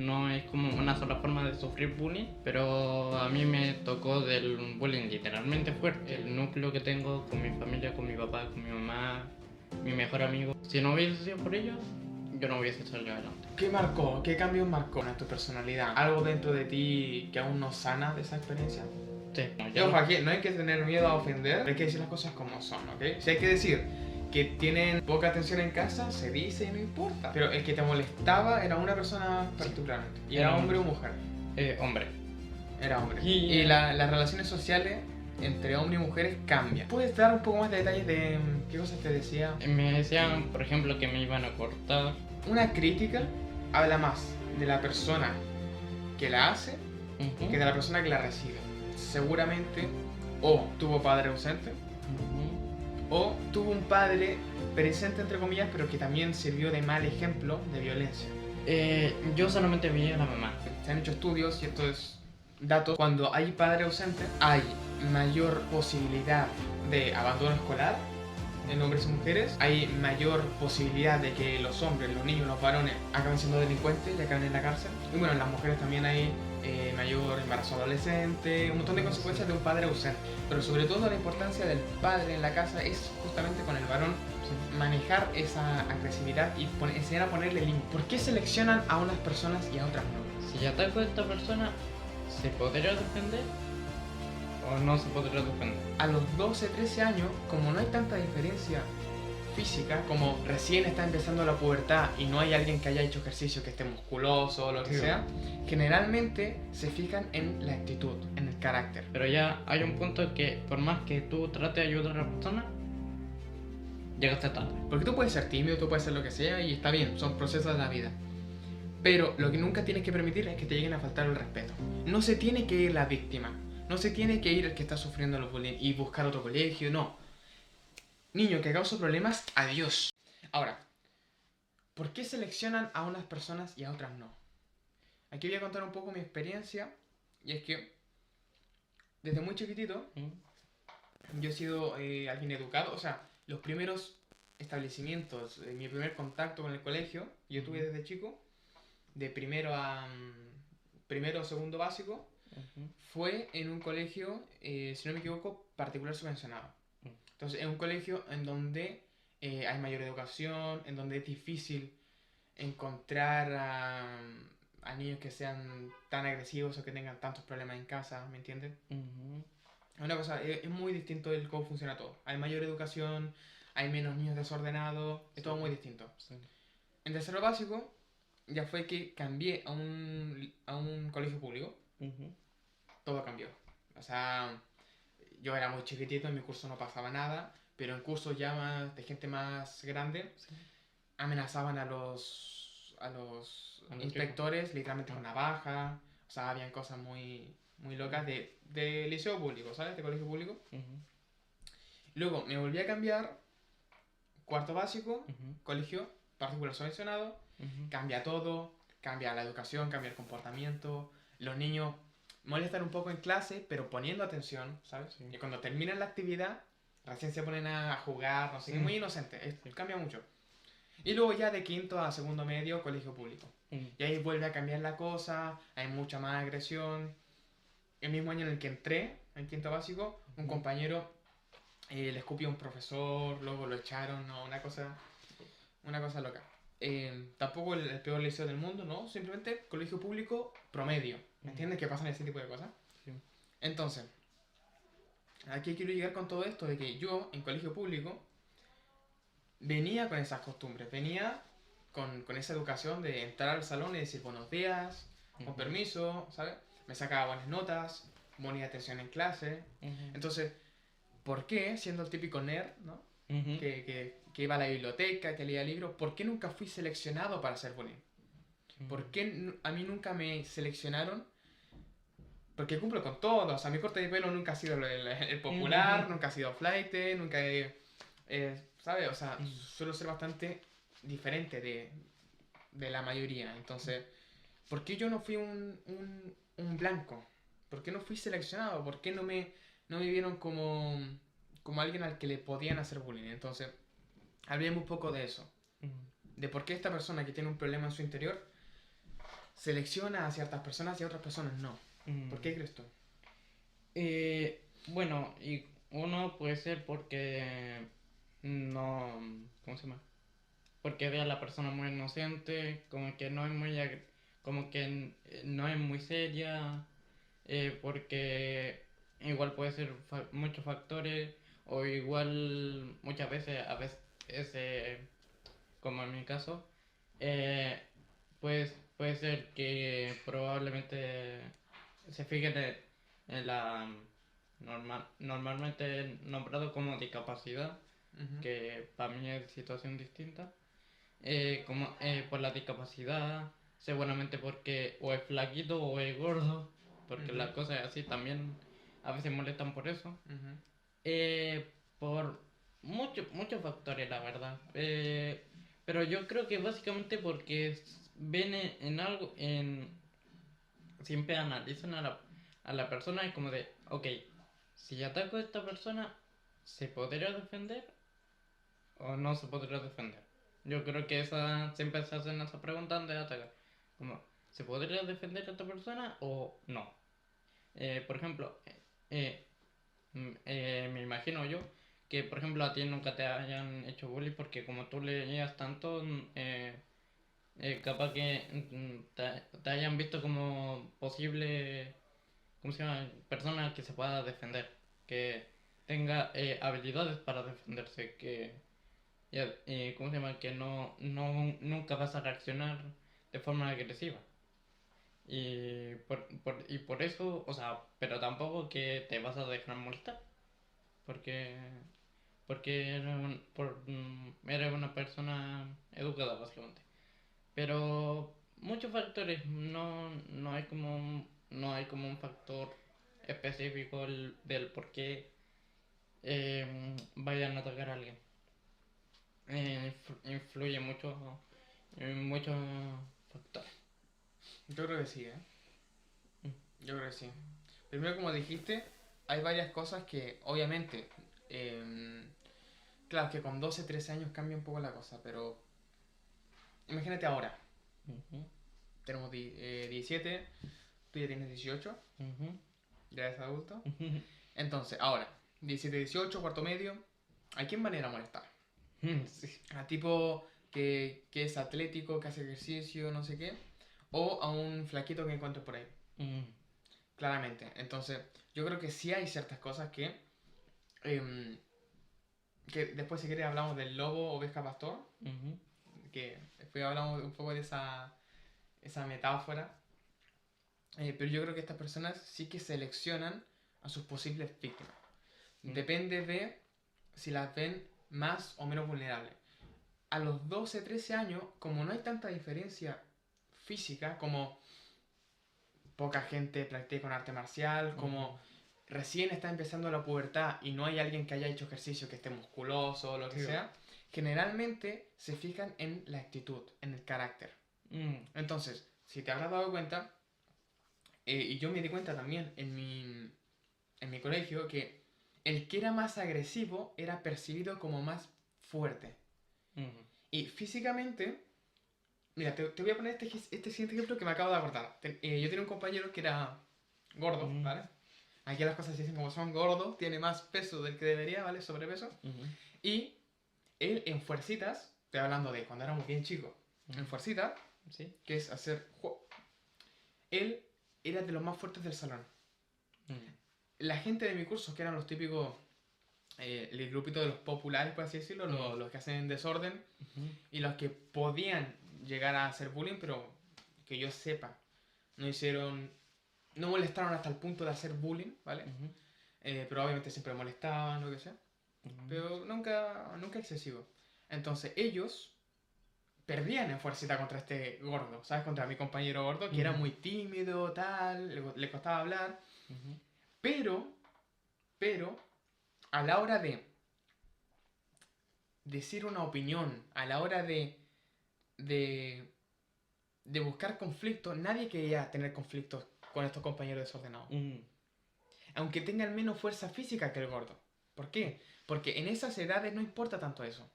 no es como una sola forma de sufrir bullying, pero a mí me tocó del bullying literalmente fuerte. El núcleo que tengo con mi familia, con mi papá, con mi mamá, mi mejor amigo. Si no hubiese sido por ellos, yo no hubiese salido adelante. ¿Qué marcó? ¿Qué cambios marcó en tu personalidad? ¿Algo dentro de ti que aún no sana de esa experiencia? Sí, Y ojo, aquí no hay que tener miedo a ofender, hay que decir las cosas como son, ¿ok? Si hay que decir que tienen poca atención en casa, se dice y no importa. Pero el que te molestaba era una persona particularmente. ¿Y era hombre o mujer? Hombre. Era hombre. Y, Y las relaciones sociales entre hombres y mujeres cambian. ¿Puedes dar un poco más de detalles de qué cosas te decía? Me decían, por ejemplo, que me iban a cortar. Una crítica habla más de la persona que la hace que de la persona que la recibe. Seguramente o tuvo padre ausente o tuvo un padre presente entre comillas pero que también sirvió de mal ejemplo de violencia. Yo solamente veía a la mamá. Se han hecho estudios y esto es datos. Cuando hay padre ausente hay mayor posibilidad de abandono escolar en hombres y mujeres, hay mayor posibilidad de que los hombres, los niños, los varones acaben siendo delincuentes y acaben en la cárcel. Y bueno, en las mujeres también hay mayor embarazo adolescente, un montón de consecuencias de un padre ausente. Pero sobre todo la importancia del padre en la casa es justamente con el varón manejar esa agresividad y enseñar a ponerle límites. ¿Por qué seleccionan a unas personas y a otras no? Si ataco a esta persona, ¿se podría defender o no se podría defender? A los 12, 13 años, como no hay tanta diferencia física, como recién está empezando la pubertad y no hay alguien que haya hecho ejercicio, que esté musculoso o lo que sea, generalmente se fijan en la actitud, en el carácter. Pero ya hay un punto que por más que tú trates de ayudar a la persona, llegaste tarde. Porque tú puedes ser tímido, tú puedes ser lo que sea y está bien, son procesos de la vida. Pero lo que nunca tienes que permitir es que te lleguen a faltar el respeto. No se tiene que ir la víctima, no se tiene que ir el que está sufriendo los bullying y buscar otro colegio, no. Niño que causa problemas, adiós. Ahora, ¿por qué seleccionan a unas personas y a otras no? Aquí voy a contar un poco mi experiencia y es que desde muy chiquitito yo he sido alguien educado, o sea, los primeros establecimientos, mi primer contacto con el colegio, yo tuve desde chico, de primero a segundo básico, fue en un colegio, si no me equivoco, particular subvencionado. Entonces, es un colegio en donde hay mayor educación, en donde es difícil encontrar a niños que sean tan agresivos o que tengan tantos problemas en casa, ¿me entiendes? Una cosa, es muy distinto el cómo funciona todo. Hay mayor educación, hay menos niños desordenados, es todo muy distinto. Sí. En tercero básico, ya fue que cambié a un colegio público. Todo cambió. O sea, yo era muy chiquitito, en mi curso no pasaba nada, pero en cursos ya más, de gente más grande, amenazaban a los inspectores literalmente con navaja. O sea, habían cosas muy, muy locas de liceo público, ¿sabes? De colegio público. Luego me volví a cambiar, cuarto básico, colegio particular subvencionado, cambia todo, cambia la educación, cambia el comportamiento, los niños molestan un poco en clase, pero poniendo atención, ¿sabes? Y cuando terminan la actividad, recién se ponen a jugar, no sé qué, muy inocente, cambia mucho. Y luego ya de quinto a segundo medio, colegio público. Y ahí vuelve a cambiar la cosa, hay mucha más agresión. El mismo año en el que entré, en quinto básico, un compañero le escupió a un profesor, luego lo echaron, no, una cosa loca. Tampoco el peor liceo del mundo, ¿no? Simplemente colegio público promedio. ¿Me entiendes? Que pasan ese tipo de cosas. Sí. Entonces, aquí quiero llegar con todo esto de que yo, en colegio público, venía con esas costumbres, venía con esa educación de entrar al salón y decir buenos días, con permiso, ¿sabes? Me sacaba buenas notas, ponía atención en clase. Entonces, ¿por qué, siendo el típico nerd, ¿no? Que iba a la biblioteca, que leía libros, ¿por qué nunca fui seleccionado para hacer bullying? ¿Por qué a mí nunca me seleccionaron? Porque cumplo con todo, o sea, mi corte de pelo nunca ha sido el popular, nunca ha sido flight, nunca he... ¿sabes? O sea, suelo ser bastante diferente de la mayoría. Entonces, ¿por qué yo no fui un blanco? ¿Por qué no fui seleccionado? ¿Por qué no me vieron como alguien al que le podían hacer bullying? Entonces, hablemos un poco de eso. De por qué esta persona que tiene un problema en su interior selecciona a ciertas personas y a otras personas no. ¿Por qué crees tú? Bueno, y uno puede ser porque no, ¿cómo se llama? Porque ve a la persona muy inocente, como que no es muy, como que no es muy seria, porque igual puede ser muchos factores, o igual muchas veces, a veces, como en mi caso, eh, pues puede ser que probablemente se fijen en la normalmente nombrado como discapacidad, que para mí es situación distinta, como por la discapacidad, seguramente porque o es flaquito o es gordo, porque las cosas así también a veces molestan por eso, por muchos factores, la verdad. Pero yo creo que básicamente porque ven en algo, siempre analizan a la persona y como de, ok, si ataco a esta persona, ¿se podría defender o no se podría defender? Yo creo que siempre se hacen esa pregunta antes de atacar. Como, ¿se podría defender a esta persona o no? Por ejemplo, me imagino yo que, por ejemplo, a ti nunca te hayan hecho bullying porque como tú leías tanto, capaz que te hayan visto como posible, ¿cómo se llama? Persona que se pueda defender, que tenga habilidades para defenderse, ¿cómo se llama? Que nunca vas a reaccionar de forma agresiva. Y por eso, o sea, pero tampoco que te vas a dejar molestar, porque, porque eres una persona educada, básicamente. Pero muchos factores, no hay como un factor específico del por qué vayan a atacar a alguien. Influye mucho en muchos factores. Yo creo que sí, ¿eh? Mm. Yo creo que sí. Primero, como dijiste, hay varias cosas que, obviamente, claro, que con 12, 13 años cambia un poco la cosa, pero imagínate ahora. Ujú, Tenemos 17, tú ya tienes 18, ujú, ya eres adulto. ujú. Entonces, ahora, 17, 18, cuarto medio, ¿a quién van a ir a molestar? Sí. A tipo que es atlético, que hace ejercicio, no sé qué, o a un flaquito que encuentres por ahí. Mm, Claramente. Entonces, yo creo que sí hay ciertas cosas em, que después si quieres hablamos del lobo, oveja, pastor, ujú, que después hablamos un poco de esa metáfora. Pero yo creo que estas personas sí que seleccionan a sus posibles víctimas. mm, Depende de si las ven más o menos vulnerables. A los 12, 13 años, como no hay tanta diferencia física, como poca gente practica un arte marcial, como recién está empezando la pubertad y no hay alguien que haya hecho ejercicio que esté musculoso o lo que Sí. sea, generalmente se fijan en la actitud, en el carácter. mm, Entonces, si te habrás dado cuenta, y yo me di cuenta también en mi colegio, que el que era más agresivo era percibido como más fuerte. mm, Y físicamente, mira, te voy a poner este siguiente ejemplo que me acabo de acordar. Yo tenía un compañero que era gordo, mm, ¿vale? Aquí las cosas se dicen como son gordos, tiene más peso del que debería, ¿vale? Sobrepeso. ujú, Y él en fuercitas, estoy hablando de cuando éramos bien chicos, en fuercitas, sí. que es hacer... Él era de los más fuertes del salón. Mm, La gente de mi curso, que eran los típicos, el grupito de los populares, por así decirlo, los que hacen desorden, ujú, y los que podían llegar a hacer bullying, pero que yo sepa, no molestaron hasta el punto de hacer bullying, ¿vale? ujú, Pero obviamente siempre molestaban, lo que sea, ujú, pero nunca excesivo. Entonces ellos perdían en fuercita contra este gordo, ¿sabes? Contra mi compañero gordo, que era ujú, muy tímido, tal, le costaba hablar, ujú, pero, pero, a la hora de decir una opinión, a la hora de, de buscar conflicto, nadie quería tener conflictos con estos compañeros desordenados. mm, Aunque tengan menos fuerza física que el gordo. ¿Por qué? Porque en esas edades no importa tanto eso.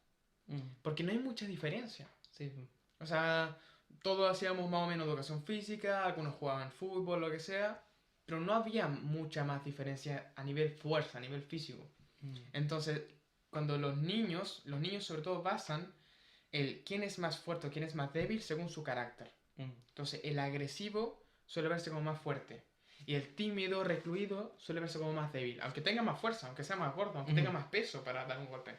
mm, Porque no hay mucha diferencia. sí. O sea, todos hacíamos más o menos educación física, algunos jugaban fútbol, lo que sea, pero no había mucha más diferencia a nivel fuerza, a nivel físico. Entonces, cuando los niños sobre todo basan el quién es más fuerte o quién es más débil según su carácter. Entonces, el agresivo suele verse como más fuerte. Y el tímido, recluido, suele verse como más débil. Aunque tenga más fuerza, aunque sea más gordo, aunque tenga más peso para dar un golpe.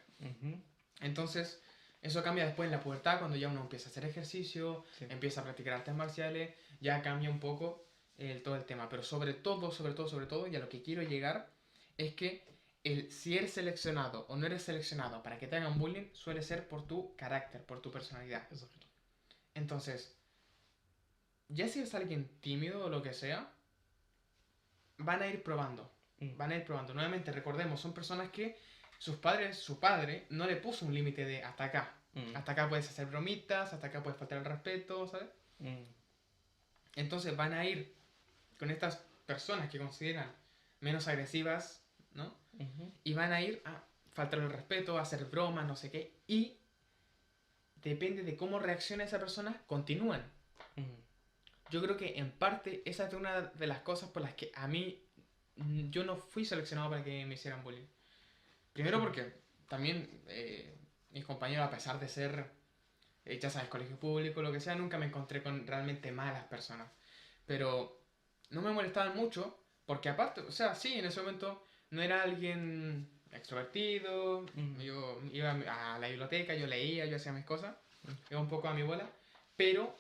Entonces, eso cambia después en la pubertad, cuando ya uno empieza a hacer ejercicio, empieza a practicar artes marciales, ya cambia un poco todo el tema. Pero sobre todo, y a lo que quiero llegar, es que si eres seleccionado o no eres seleccionado para que te hagan bullying, suele ser por tu carácter, por tu personalidad. Exacto. Entonces, ya si eres alguien tímido o lo que sea, van a ir probando. Van a ir probando. Nuevamente, recordemos, son personas que su padre, no le puso un límite de hasta acá. Hasta acá puedes hacer bromitas, hasta acá puedes faltar el respeto, ¿sabes? Entonces van a ir con estas personas que consideran menos agresivas, ¿no? Y van a ir a faltar el respeto, a hacer bromas, no sé qué. Y depende de cómo reacciona esa persona, continúan. Yo creo que en parte esa es una de las cosas por las que a mí yo no fui seleccionado para que me hicieran bullying. Primero porque también mis compañeros, a pesar de ser, ya sabes, colegio público, lo que sea, nunca me encontré con realmente malas personas. Pero no me molestaban mucho porque aparte, o sea, sí, en ese momento no era alguien extrovertido, yo iba a la biblioteca, yo leía, yo hacía mis cosas, iba un poco a mi bola, pero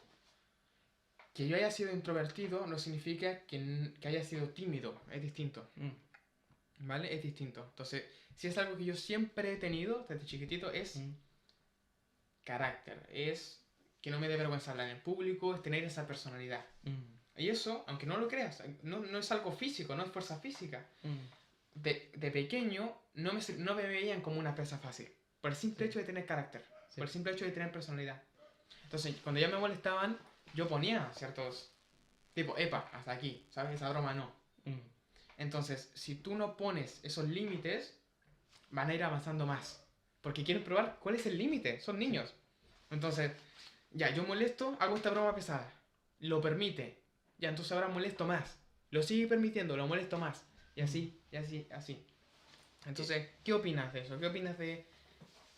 que yo haya sido introvertido no significa que haya sido tímido, es distinto. ¿Vale? Es distinto. Entonces, si es algo que yo siempre he tenido desde chiquitito, es carácter. Es que no me dé vergüenza hablar en público, es tener esa personalidad. Y eso, aunque no lo creas, no es algo físico, no es fuerza física. De pequeño no me veían como una presa fácil. Por el simple hecho de tener carácter. Por el simple hecho de tener personalidad. Entonces, cuando ya me molestaban, yo ponía ciertos... Tipo, epa, hasta aquí, ¿sabes? Esa broma no. Entonces, si tú no pones esos límites, van a ir avanzando más. Porque quieren probar cuál es el límite. Son niños. Entonces, ya, yo molesto, hago esta broma pesada. Lo permite. Ya, entonces ahora molesto más. Lo sigue permitiendo, lo molesto más. Y así, y así, así. Entonces, ¿qué opinas de eso? ¿Qué opinas de...?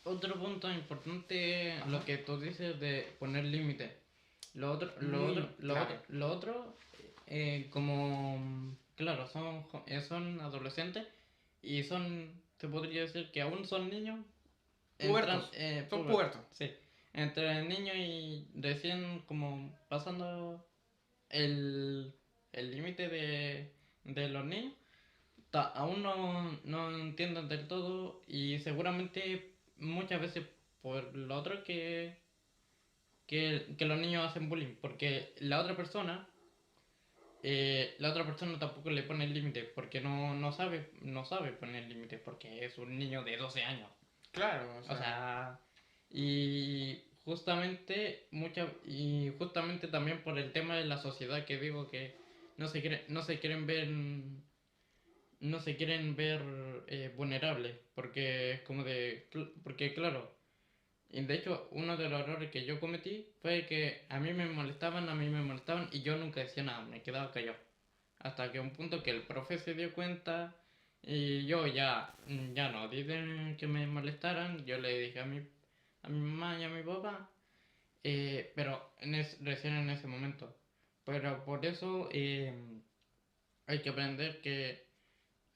Otro punto importante, lo que tú dices de poner límites. Lo otro, como, claro, son adolescentes y se podría decir que aún son niños. Pubertos. Son pubertos. Sí. Entre niños y recién como pasando el límite de los niños, aún no entienden del todo y seguramente muchas veces por lo otro que los niños hacen bullying, porque la otra persona tampoco le pone límites, porque no sabe poner límites, porque es un niño de 12 años. Claro, O sea, y justamente también por el tema de la sociedad que digo que no se quieren ver vulnerables, porque es como porque claro, y de hecho uno de los errores que yo cometí fue que a mí me molestaban y yo nunca decía nada, me quedaba callado. Hasta que un punto que el profe se dio cuenta y yo ya no, dicen que me molestaran, yo le dije a mi mamá y a mi papá, pero recién en ese momento. Pero por eso hay que aprender que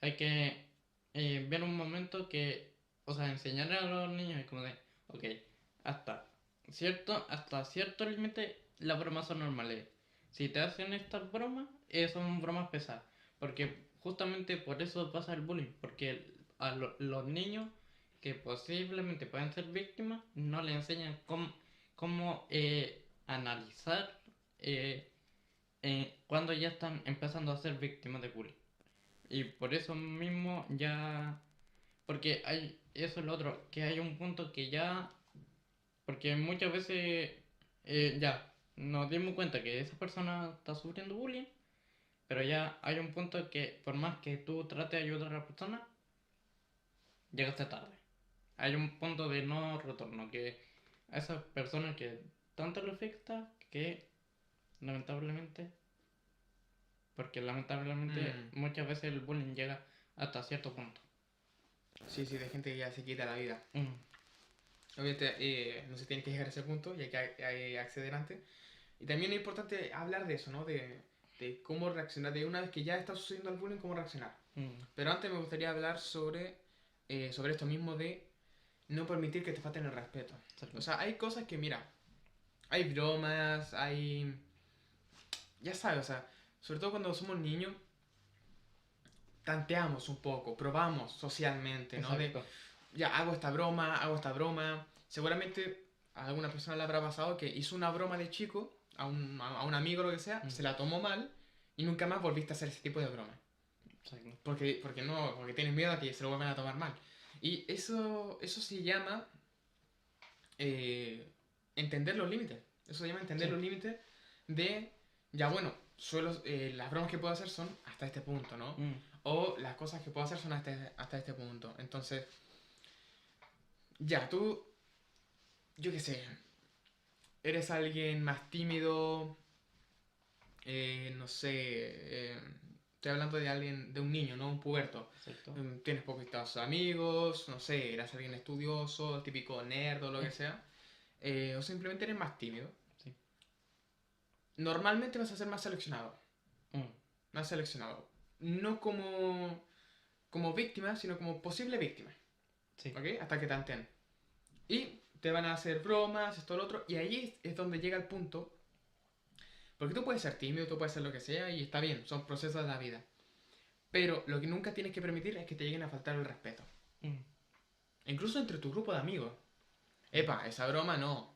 hay que ver un momento que, o sea, enseñar a los niños es como de, ok, hasta hasta cierto límite las bromas son normales. Si te hacen estas bromas, son bromas pesadas. Porque justamente por eso pasa el bullying. Porque los niños que posiblemente puedan ser víctimas no le enseñan cómo analizar cuando ya están empezando a ser víctimas de bullying. Y por eso mismo ya... Porque eso es lo otro, que hay un punto que ya... Porque muchas veces ya nos dimos cuenta que esa persona está sufriendo bullying, pero ya hay un punto que por más que tú trates de ayudar a la persona, llegaste tarde. Hay un punto de no retorno, que a esa persona que tanto le afecta, que lamentablemente, porque lamentablemente muchas veces el bullying llega hasta cierto punto. Sí, sí, de gente que ya se quita la vida. Mm. Obviamente no se tiene que llegar a ese punto y hay que acceder antes. Y también es importante hablar de eso, ¿no? De cómo reaccionar, de una vez que ya está sucediendo el bullying, cómo reaccionar. Pero antes me gustaría hablar sobre esto mismo de no permitir que te falten el respeto. O sea, hay cosas que, mira, hay bromas, hay... Ya sabes, o sea, sobre todo cuando somos niños, tanteamos un poco, probamos socialmente, ¿no? De, Exacto. ya, hago esta broma, hago esta broma. Seguramente a alguna persona le habrá pasado que hizo una broma de chico a un amigo o lo que sea, se la tomó mal y nunca más volviste a hacer ese tipo de broma. Exacto. Porque tienes miedo a que se lo vuelvan a tomar mal. Y eso se llama entender los límites. Eso se llama entender los límites de, ya bueno, las bromas que puedo hacer son hasta este punto, ¿no? O las cosas que puedo hacer son hasta este punto. Entonces, ya, tú, yo qué sé, eres alguien más tímido, no sé, estoy hablando de alguien, de un niño, ¿no? Un puberto. Exacto. Tienes poquitos amigos, no sé, eres alguien estudioso, el típico nerd o lo que sea. O simplemente eres más tímido. Sí. Normalmente vas a ser más seleccionado. Más seleccionado. No como víctima, sino como posible víctima. Sí. ¿Ok? Hasta que tanteen. Y te van a hacer bromas, esto, lo otro. Y ahí es donde llega el punto. Porque tú puedes ser tímido, tú puedes ser lo que sea, y está bien, son procesos de la vida. Pero lo que nunca tienes que permitir es que te lleguen a faltar el respeto. Incluso entre tu grupo de amigos. Epa, esa broma no.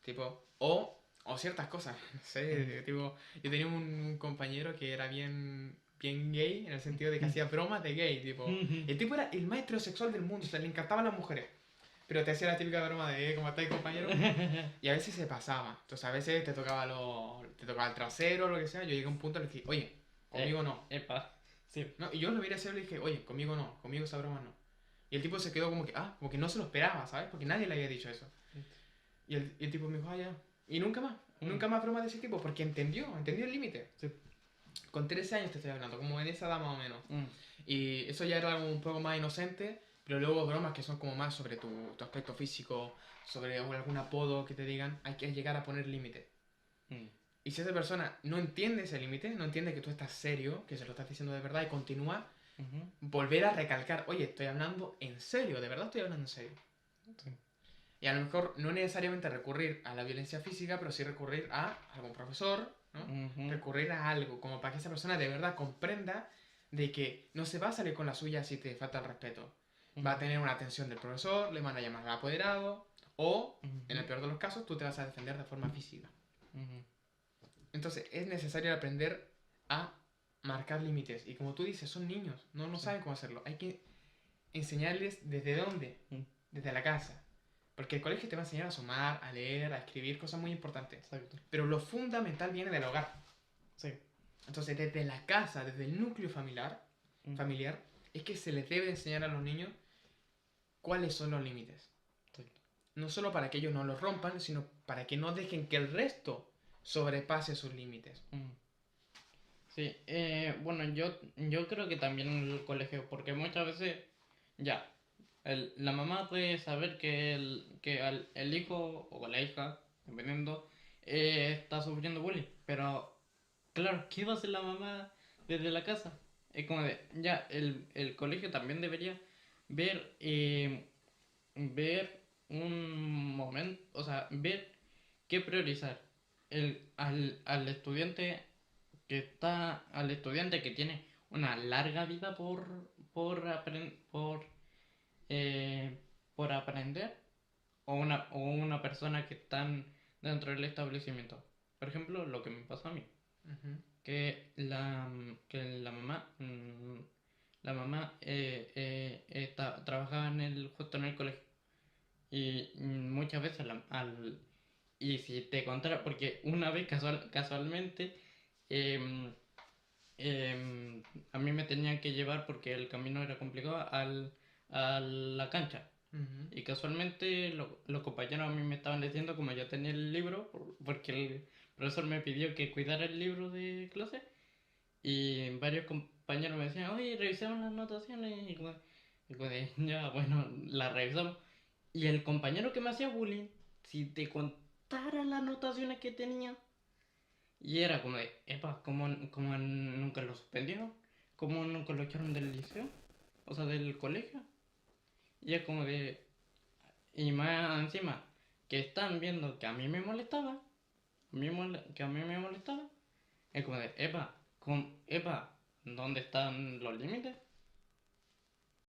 Tipo, o ciertas cosas. No sé, tipo, yo tenía un compañero que era bien gay, en el sentido de que hacía bromas de gay, tipo. El tipo era el maestro sexual del mundo, o sea, le encantaban las mujeres. Pero te hacía la típica broma de, ¿cómo estáis, compañero? Y a veces se pasaba. Entonces, a veces te tocaba el trasero o lo que sea. Yo llegué a un punto en el que, oye, conmigo no. Epa. Sí. No, y yo lo miré hacer y le dije, oye, conmigo no, conmigo esa broma no. Y el tipo se quedó como que no se lo esperaba, ¿sabes? Porque nadie le había dicho eso. Y el tipo me dijo, ah, ya. Y nunca más bromas de ese tipo, porque entendió el límite. Sí. Con 13 años te estoy hablando, como en esa edad más o menos. Y eso ya era algo un poco más inocente, pero luego bromas que son como más sobre tu aspecto físico, sobre algún apodo que te digan, hay que llegar a poner límite. Y si esa persona no entiende ese límite, no entiende que tú estás serio, que se lo estás diciendo de verdad y continúa, volver a recalcar, oye, estoy hablando en serio, de verdad estoy hablando en serio. Sí. Y a lo mejor no necesariamente recurrir a la violencia física, pero sí recurrir a algún profesor, ¿no? Recurrir a algo, como para que esa persona de verdad comprenda de que no se va a salir con la suya si te falta el respeto. Va a tener una atención del profesor, le van a llamar al apoderado, o, en el peor de los casos, tú te vas a defender de forma física. Entonces, es necesario aprender a marcar límites. Y como tú dices, son niños, no saben cómo hacerlo. Hay que enseñarles desde dónde, desde la casa. Porque el colegio te va a enseñar a sumar, a leer, a escribir, cosas muy importantes. Exacto. Pero lo fundamental viene del hogar. Sí. Entonces, desde la casa, desde el núcleo familiar, es que se les debe enseñar a los niños cuáles son los límites. Sí. No solo para que ellos no los rompan, sino para que no dejen que el resto sobrepase sus límites. Sí, bueno, yo creo que también en el colegio, porque muchas veces, ya, la mamá puede saber que el hijo o la hija, dependiendo, está sufriendo bullying, pero claro, ¿qué va a hacer la mamá desde la casa? Es como de, ya, el colegio también debería ver, ver un momento, o sea, ver qué priorizar. Al estudiante al estudiante que tiene una larga vida eh, por aprender o una persona que están dentro del establecimiento. Por ejemplo, lo que me pasó a mí, que la mamá trabajaba justo en el colegio y muchas veces y si te contara, porque una vez casualmente em, a mí me tenían que llevar porque el camino era complicado a la cancha Ujú. Y casualmente los compañeros a mí me estaban diciendo como yo tenía el libro, porque el profesor me pidió que cuidara el libro de clase. Y varios compañeros me decían, oye, revisemos las anotaciones. Ya, bueno, las revisamos. Y el compañero que me hacía bullying, si te contara las anotaciones que tenía, y era como de, epa, ¿cómo nunca lo suspendieron? ¿Cómo nunca lo echaron del liceo? O sea, del colegio. Y es como de, y más encima, que están viendo que a mí me molestaba, que a mí me molestaba, es como de, epa, ¿dónde están los límites?